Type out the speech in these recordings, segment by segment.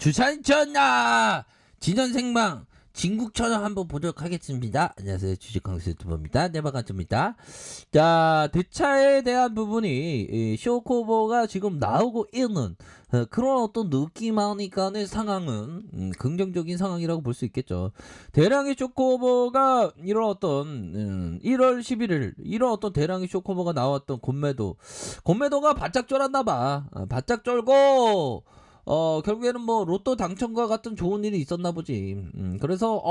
주산전나 진원생방 진국천왕 한번 보도록 하겠습니다. 안녕하세요, 주식강수 유튜버입니다. 네바간입니다. 자, 대차에 대한 부분이 쇼코버가 지금 나오고 있는 그런 어떤 느낌하니까의 상황은 긍정적인 상황이라고 볼 수 있겠죠. 대량의 쇼코버가 이런 어떤 1월 11일 이런 어떤 대량의 쇼코버가 나왔던 곤매도가 바짝 쫄았나봐. 바짝 쫄고 결국에는 뭐 로또 당첨과 같은 좋은 일이 있었나 보지. 그래서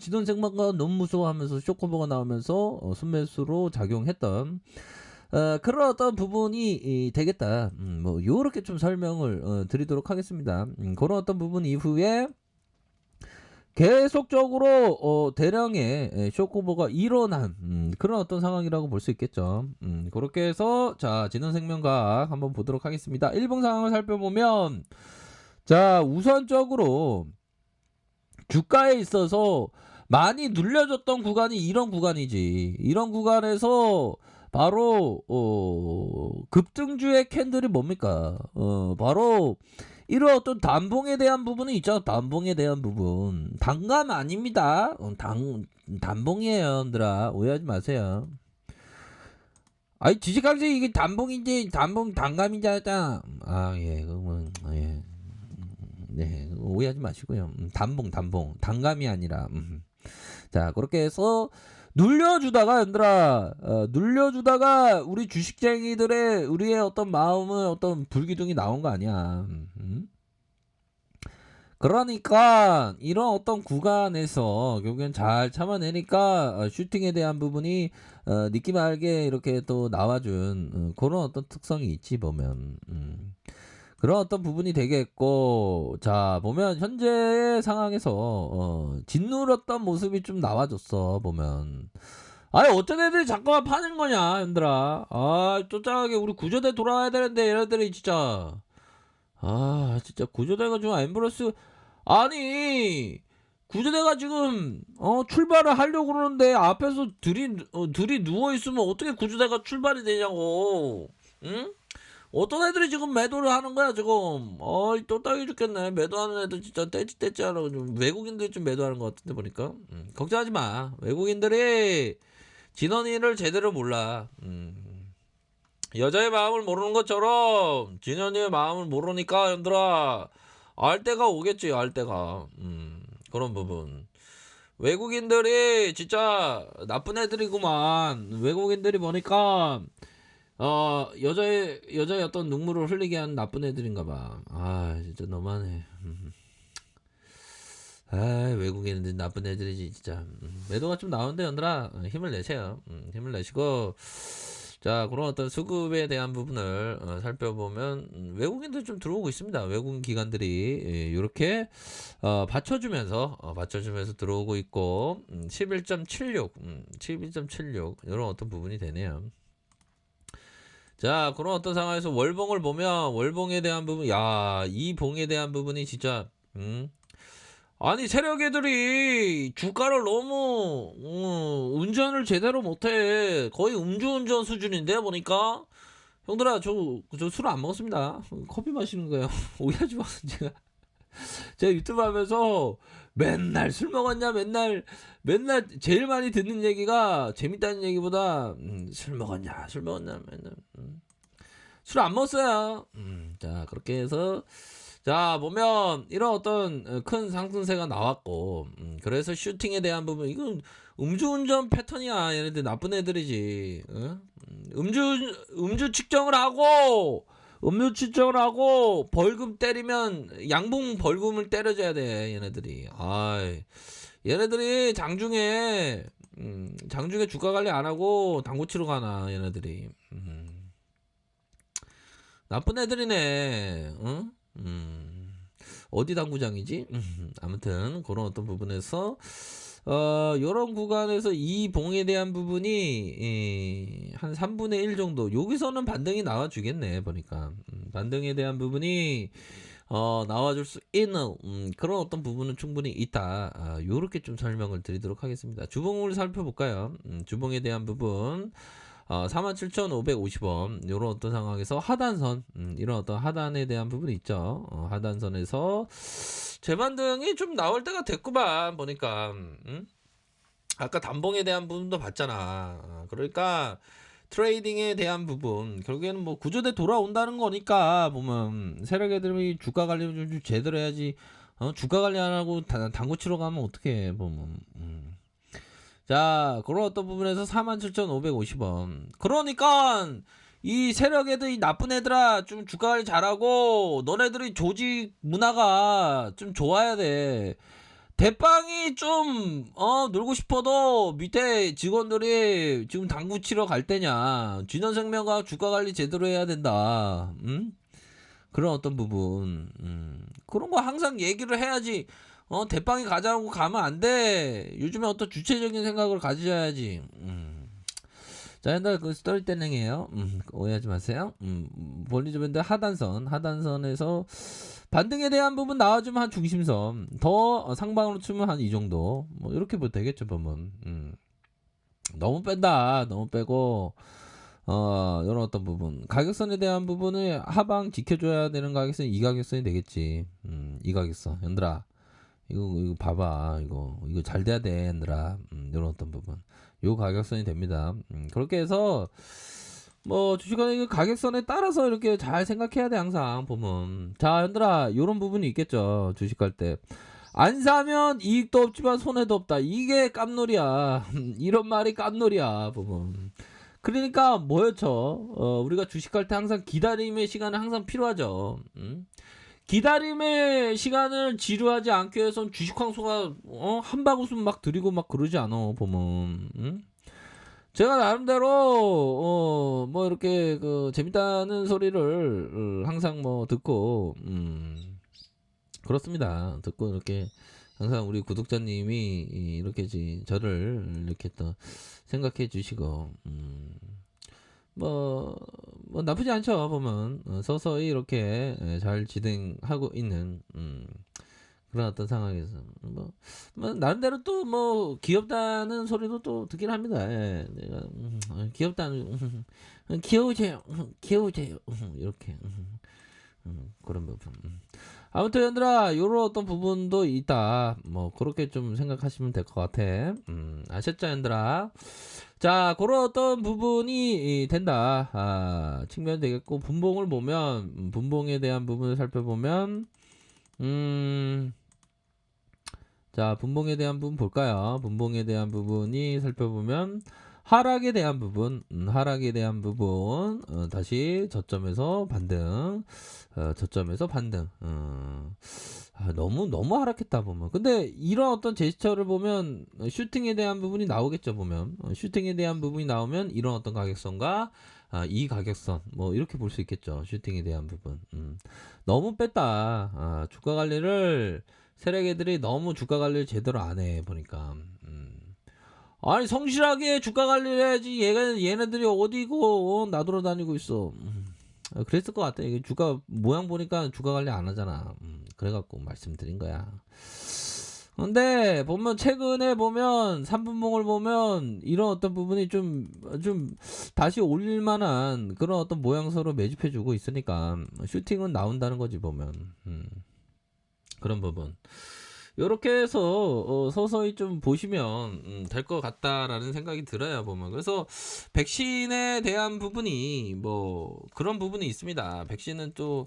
진원생방가 너무 무서워하면서 쇼커버가 나오면서 순매수로 작용했던 그런 어떤 부분이 되겠다. 뭐 요렇게 좀 설명을 드리도록 하겠습니다. 그런 어떤 부분 이후에 계속적으로 대량의 쇼커버가 일어난 그런 어떤 상황이라고 볼 수 있겠죠. 그렇게 해서 자, 진원생명각 한번 보도록 하겠습니다. 일봉 상황을 살펴보면 자, 우선적으로 주가에 있어서 많이 눌려졌던 구간이 이런 구간이지. 이런 구간에서 바로 급등주의 캔들이 뭡니까? 바로 이런 어떤 단봉에 대한 부분이 있죠. 단봉에 대한 부분. 단감 아닙니다. 단봉이에요, 얘들아. 오해하지 마세요. 아니, 지식강세 이게 단봉인지 단감인지 하자. 아, 예, 그러면 예. 네, 오해하지 마시고요. 단봉 단감이 아니라 자, 그렇게 해서 눌려주다가 얘들아 눌려주다가 우리 주식쟁이들의 우리의 어떤 마음은 어떤 불기둥이 나온 거 아니야. 그러니까 이런 어떤 구간에서 결국엔 잘 참아내니까 슈팅에 대한 부분이 느낌 알게 이렇게 또 나와준 그런 어떤 특성이 있지 보면. 그런 어떤 부분이 되겠고, 자, 보면 현재의 상황에서 짓누렸던 모습이 좀 나와줬어 보면. 아니, 어떤 애들이 잠깐만 파는 거냐 얘들아. 아, 쫓아가게 우리 구조대 돌아와야 되는데 얘네들이 진짜 진짜 구조대가 좀 앰뷸런스. 아니, 구조대가 지금 출발을 하려고 그러는데 앞에서 둘이 누워있으면 어떻게 구조대가 출발이 되냐고. 응? 어떤 애들이 지금 매도를 하는 거야 지금. 또 따기 죽겠네. 매도하는 애들 진짜 떼찌 하라고. 좀 외국인들이 좀 매도하는 것 같은데 보니까. 걱정하지 마. 외국인들이 진원이를 제대로 몰라. 여자의 마음을 모르는 것처럼 진원이의 마음을 모르니까 얘들아 알 때가 오겠지. 알 때가. 그런 부분. 외국인들이 진짜 나쁜 애들이구만. 외국인들이 보니까 여자의 어떤 눈물을 흘리게 하는 나쁜 애들인가 봐. 진짜 너무하네. 외국인들 나쁜 애들이지 진짜. 매도가 좀 나오는데 얘들아 힘을 내세요. 힘을 내시고, 자, 그런 어떤 수급에 대한 부분을 살펴보면 외국인들 좀 들어오고 있습니다. 외국인 기관들이 이렇게 받쳐주면서 들어오고 있고, 11.76 이런 어떤 부분이 되네요. 자, 그런 어떤 상황에서 월봉을 보면 월봉에 대한 부분, 이 봉에 대한 부분이 진짜 아니, 세력애들이 주가를 너무 운전을 제대로 못해. 거의 음주운전 수준인데 보니까. 형들아, 저 술 안 먹었습니다. 커피 마시는 거예요. 오해하지 마. 제가 유튜브 하면서 맨날 술 먹었냐, 맨날 제일 많이 듣는 얘기가, 재밌다는 얘기보다 술 먹었냐 맨날 술 안 먹었어요. 자, 그렇게 해서 자, 보면 이런 어떤 큰 상승세가 나왔고, 그래서 슈팅에 대한 부분, 이건 음주운전 패턴이야. 얘네들 나쁜 애들이지. 음주 측정을 하고 벌금 때리면 양봉 벌금을 때려줘야 돼. 얘네들이. 얘네들이 장중에 주가 관리 안 하고 당구 치러 가나 얘네들이. 나쁜 애들이네. 응? 어디 당구장이지? 아무튼 그런 어떤 부분에서 요런 구간에서 이 봉에 대한 부분이 한 3분의 1 정도, 여기서는 반등이 나와주겠네 보니까. 반등에 대한 부분이 나와줄 수 있는 그런 어떤 부분은 충분히 있다. 요렇게 좀 설명을 드리도록 하겠습니다. 주봉을 살펴볼까요? 주봉에 대한 부분, 47,550원 요런 어떤 상황에서 하단선 이런 어떤 하단에 대한 부분이 있죠. 하단선에서 재반등이 좀 나올 때가 됐구만 보니까. 아까 단봉에 대한 부분도 봤잖아. 그러니까 트레이딩에 대한 부분 결국에는 뭐 구조대 돌아온다는 거니까 보면 세력 애들이 주가 관리를 좀 제대로 해야지. 주가 관리 안 하고 당구 치러 가면 어떻게 보면. 자, 그런 어떤 부분에서 47,550원. 그러니까 이 세력 애들이 나쁜 애들아 좀 주가 관리 잘하고 너네들이 조직 문화가 좀 좋아야 돼. 대빵이 좀 놀고 싶어도 밑에 직원들이 지금 당구 치러 갈 때냐. 진원생명과 주가 관리 제대로 해야 된다. 그런 어떤 부분. 그런 거 항상 얘기를 해야지. 대빵이 가자고 가면 안 돼. 요즘에 어떤 주체적인 생각을 가져야지. 자, 옛날 그 스토리텔링이에요. 오해하지 마세요. 볼리즈밴드 하단선에서 반등에 대한 부분 나와주면 한 중심선, 더 상방으로 치면 한 이 정도, 뭐 이렇게 보면 되겠죠 보면. 너무 뺀다, 너무 빼고 이런 어떤 부분, 가격선에 대한 부분을 하방 지켜줘야 되는 가격선이 이 가격선이 되겠지. 이 가격선, 얘들아 이거 봐봐, 이거 잘 돼야 돼, 얘들아. 이런 어떤 부분, 요 가격선이 됩니다. 그렇게 해서 뭐 주식은 가격선에 따라서 이렇게 잘 생각해야 돼 항상 보면. 자, 얘들아 요런 부분이 있겠죠. 주식할 때 안 사면 이익도 없지만 손해도 없다, 이게 깜놀이야. 이런 말이 깜놀이야 보면. 그러니까 뭐였죠? 우리가 주식할 때 항상 기다림의 시간은 항상 필요하죠. 기다림의 시간을 지루하지 않게 해서 주식 황소가 한바구음 막 들이고 막 그러지 않아 보면. 제가 나름대로 뭐 이렇게 그 재밌다는 소리를 항상 뭐 듣고 그렇습니다. 듣고 이렇게 항상 우리 구독자님이 이렇게 저를 이렇게 또 생각해 주시고 뭐 나쁘지 않죠 보면. 서서히 이렇게 잘 진행하고 있는 그런 어떤 상황에서 뭐 나름대로 또 뭐 귀엽다는 소리도 또 듣긴 합니다. 예, 내가 귀엽다는 귀여우세요, 귀여우세요, 이렇게 그런 부분. 아무튼 얘들아 요런 어떤 부분도 있다. 뭐 그렇게 좀 생각하시면 될 것 같아. 아셨죠 얘들아? 자, 그런 어떤 부분이 된다 측면 되겠고, 분봉을 보면 분봉에 대한 부분을 살펴보면 자, 분봉에 대한 부분 볼까요? 분봉에 대한 부분이 살펴보면 하락에 대한 부분, 하락에 대한 부분, 다시 저점에서 반등, 저점에서 반등. 너무 하락했다 보면. 근데 이런 어떤 제스처를 보면 슈팅에 대한 부분이 나오겠죠 보면. 슈팅에 대한 부분이 나오면 이런 어떤 가격선과 이 가격선, 뭐 이렇게 볼 수 있겠죠. 슈팅에 대한 부분. 너무 뺐다. 주가 관리를 세력 애들이 너무 주가 관리를 제대로 안 해 보니까. 아니 성실하게 주가 관리를 해야지. 얘네들이 어디고 나돌아다니고 있어. 그랬을 것 같아. 이게 주가 모양 보니까 주가 관리 안 하잖아. 그래갖고 말씀드린 거야. 근데 보면 최근에 보면 3분봉을 보면 이런 어떤 부분이 좀 다시 올릴 만한 그런 어떤 모양새로 매집해주고 있으니까 슈팅은 나온다는 거지 보면. 그런 부분 요렇게 해서 서서히 좀 보시면 될 것 같다라는 생각이 들어요 보면. 그래서 백신에 대한 부분이 뭐 그런 부분이 있습니다. 백신은 또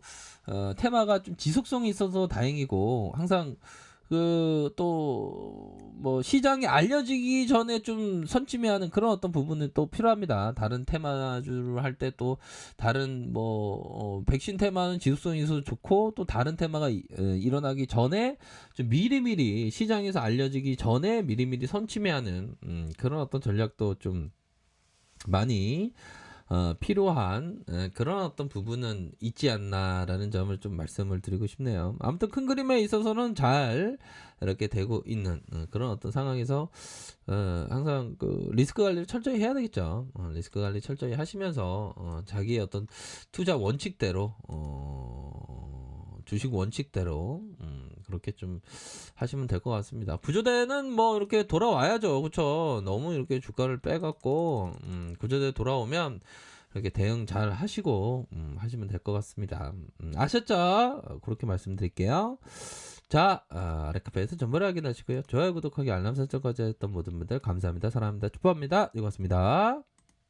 테마가 좀 지속성이 있어서 다행이고, 항상 그 또 뭐 시장이 알려지기 전에 좀 선취매하는 그런 어떤 부분은 또 필요합니다. 다른 테마주를 할 때 또 다른 뭐 백신 테마는 지속성이 있어서 좋고, 또 다른 테마가 일어나기 전에 좀 미리미리 시장에서 알려지기 전에 미리미리 선취매하는 그런 어떤 전략도 좀 많이 필요한 그런 어떤 부분은 있지 않나라는 점을 좀 말씀을 드리고 싶네요. 아무튼 큰 그림에 있어서는 잘 이렇게 되고 있는 그런 어떤 상황에서 항상 그 리스크 관리를 철저히 해야 되겠죠. 리스크 관리 철저히 하시면서 자기의 어떤 투자 원칙대로 주식 원칙대로 그렇게 좀 하시면 될 것 같습니다. 구조대는 뭐 이렇게 돌아와야죠. 그쵸? 너무 이렇게 주가를 빼갖고 구조대 돌아오면 이렇게 대응 잘 하시고 하시면 될 것 같습니다. 아셨죠? 그렇게 말씀드릴게요. 자, 아래카페에서 정보를 확인하시고요. 좋아요, 구독하기, 알람 설정까지 했던 모든 분들 감사합니다. 사랑합니다. 축복합니다. 고맙습니다.